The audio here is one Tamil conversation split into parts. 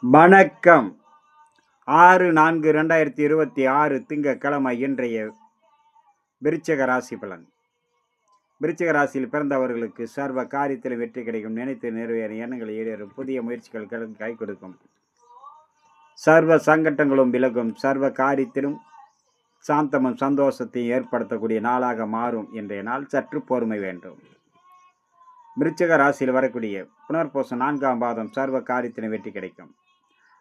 வணக்கம். 6/4/2026 திங்கட்கிழமை இன்றைய விருச்சிக ராசி பலன். விருச்சிக ராசியில் பிறந்தவர்களுக்கு சர்வ காரியத்திலும் வெற்றி கிடைக்கும். நினைத்து நிறைவேறும் எண்ணங்கள் ஈடேறும். புதிய முயற்சிகள் கை கொடுக்கும். சர்வ சங்கட்டங்களும் விலகும். சர்வ காரியத்திலும் சாந்தமும் சந்தோஷத்தையும் ஏற்படுத்தக்கூடிய நாளாக மாறும். இன்றைய நாள் சற்று பொறுமை வேண்டும். விருச்சிக ராசியில் வரக்கூடிய புனர்பூசம் 4ஆம் பாதம் சர்வ காரியத்திலும் வெற்றி கிடைக்கும்.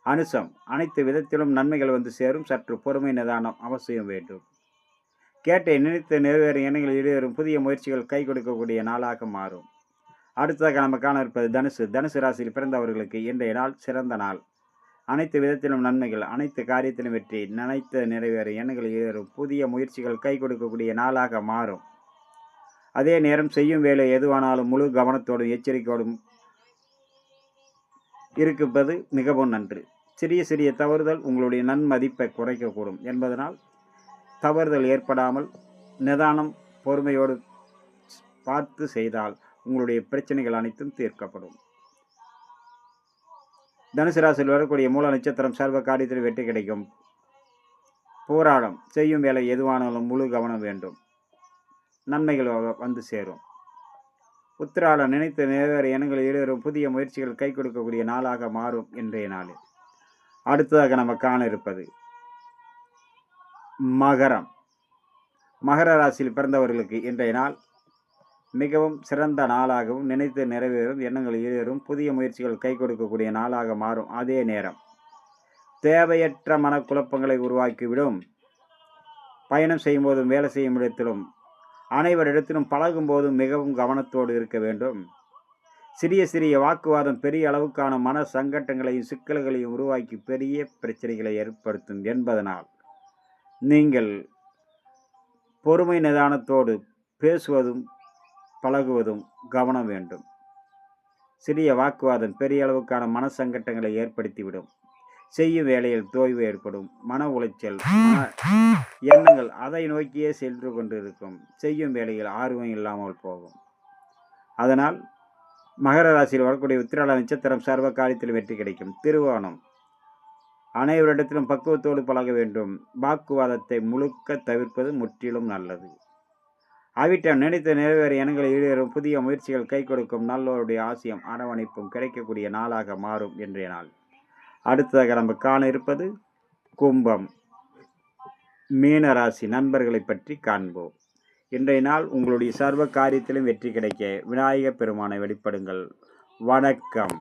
அனுசம் அனைத்து விதத்திலும் நன்மைகள் வந்து சேரும். சற்று பொறுமை நிதானம் அவசியம் வேண்டும். கேட்டை நினைத்து நிறைவேறும் எண்ணங்கள் ஈடேறும். புதிய முயற்சிகள் கை கொடுக்கக்கூடிய நாளாக மாறும். அடுத்ததாக நம்ம காண இருப்பது தனுசு. தனுசு ராசியில் பிறந்தவர்களுக்கு இன்றைய நாள் சிறந்த நாள். அனைத்து விதத்திலும் நன்மைகள், அனைத்து காரியத்திலும் வெற்றி, நினைத்து நிறைவேறும் எண்ணங்கள் ஈடேறும். புதிய முயற்சிகள் கை கொடுக்கக்கூடிய நாளாக மாறும். அதே நேரம் செய்யும் வேலை எதுவானாலும் முழு கவனத்தோடும் எச்சரிக்கையோடும் இருப்பது மிகவும் நன்று. சிறிய சிறிய தவறுதல் உங்களுடைய நன்மதிப்பை குறைக்கக்கூடும் என்பதனால் தவறுதல் ஏற்படாமல் நிதானம் பொறுமையோடு பார்த்து செய்தால் உங்களுடைய பிரச்சனைகள் அனைத்தும் தீர்க்கப்படும். தனுசு ராசியில் வரக்கூடிய மூல நட்சத்திரம் சர்வ காரியத்தில் வெற்றி கிடைக்கும். போராடம் செய்யும் வேலை எதுவானாலும் முழு கவனம் வேண்டும். நன்மைகள் வந்து சேரும். உத்திராட நினைத்து நிறைவேற எண்ணங்கள் ஈடேறும். புதிய முயற்சிகள் கை கொடுக்கக்கூடிய நாளாக மாறும் இன்றைய நாளில். அடுத்ததாக நம்ம காண இருப்பது மகரம். மகர ராசியில் பிறந்தவர்களுக்கு இன்றைய நாள் மிகவும் சிறந்த நாளாகவும் நினைத்து நிறைவேறும் எண்ணங்கள் ஈடேறும். புதிய முயற்சிகள் கை கொடுக்கக்கூடிய நாளாக மாறும். அதே நேரம் தேவையற்ற மனக்குழப்பங்களை உருவாக்கிவிடும். பயணம் செய்யும் போதும் வேலை செய்யும் இடத்திலும் அனைவரிடத்திலும் பழகும் போதும் மிகவும் கவனத்தோடு இருக்க வேண்டும். சிறிய சிறிய வாக்குவாதம் பெரிய அளவுக்கான மன சங்கட்டங்களையும் சிக்கல்களையும் உருவாக்கி பெரிய பிரச்சனைகளை ஏற்படுத்தும் என்பதனால் நீங்கள் பொறுமை நிதானத்தோடு பேசுவதும் பழகுவதும் கவனம் வேண்டும். சிறிய வாக்குவாதம் பெரிய அளவுக்கான மன சங்கட்டங்களை ஏற்படுத்திவிடும். செய்யும் வேலையில் தோய்வு ஏற்படும். மன உளைச்சல் எண்ணங்கள் அதை நோக்கியே சென்று கொண்டிருக்கும். செய்யும் வேலையில் ஆர்வம் இல்லாமல் போகும். அதனால் மகர ராசியில் வரக்கூடிய உத்திராட நட்சத்திரம் சர்வ காரியத்தில் வெற்றி கிடைக்கும். திருவோணம் அனைவரிடத்திலும் பக்குவத்தோடு பழக வேண்டும். வாக்குவாதத்தை முழுக்க தவிர்ப்பது முற்றிலும் நல்லது. அவிட்டம் நினைத்து நிறைவேற எண்ணங்கள் ஈடேறும். புதிய முயற்சிகள் கை கொடுக்கும். நல்லோருடைய ஆசியம் அரவணைப்பும் கிடைக்கக்கூடிய நாளாக மாறும் இன்றைய நாள். அடுத்ததாக நம்ம காண இருப்பது கும்பம். மீன ராசி நண்பர்களை பற்றி காண்போம். இன்றைய நாள் உங்களுடைய சர்வ காரியத்திலும் வெற்றி கிடைக்க விநாயகப் பெருமானை வழிபடுங்கள். வணக்கம்.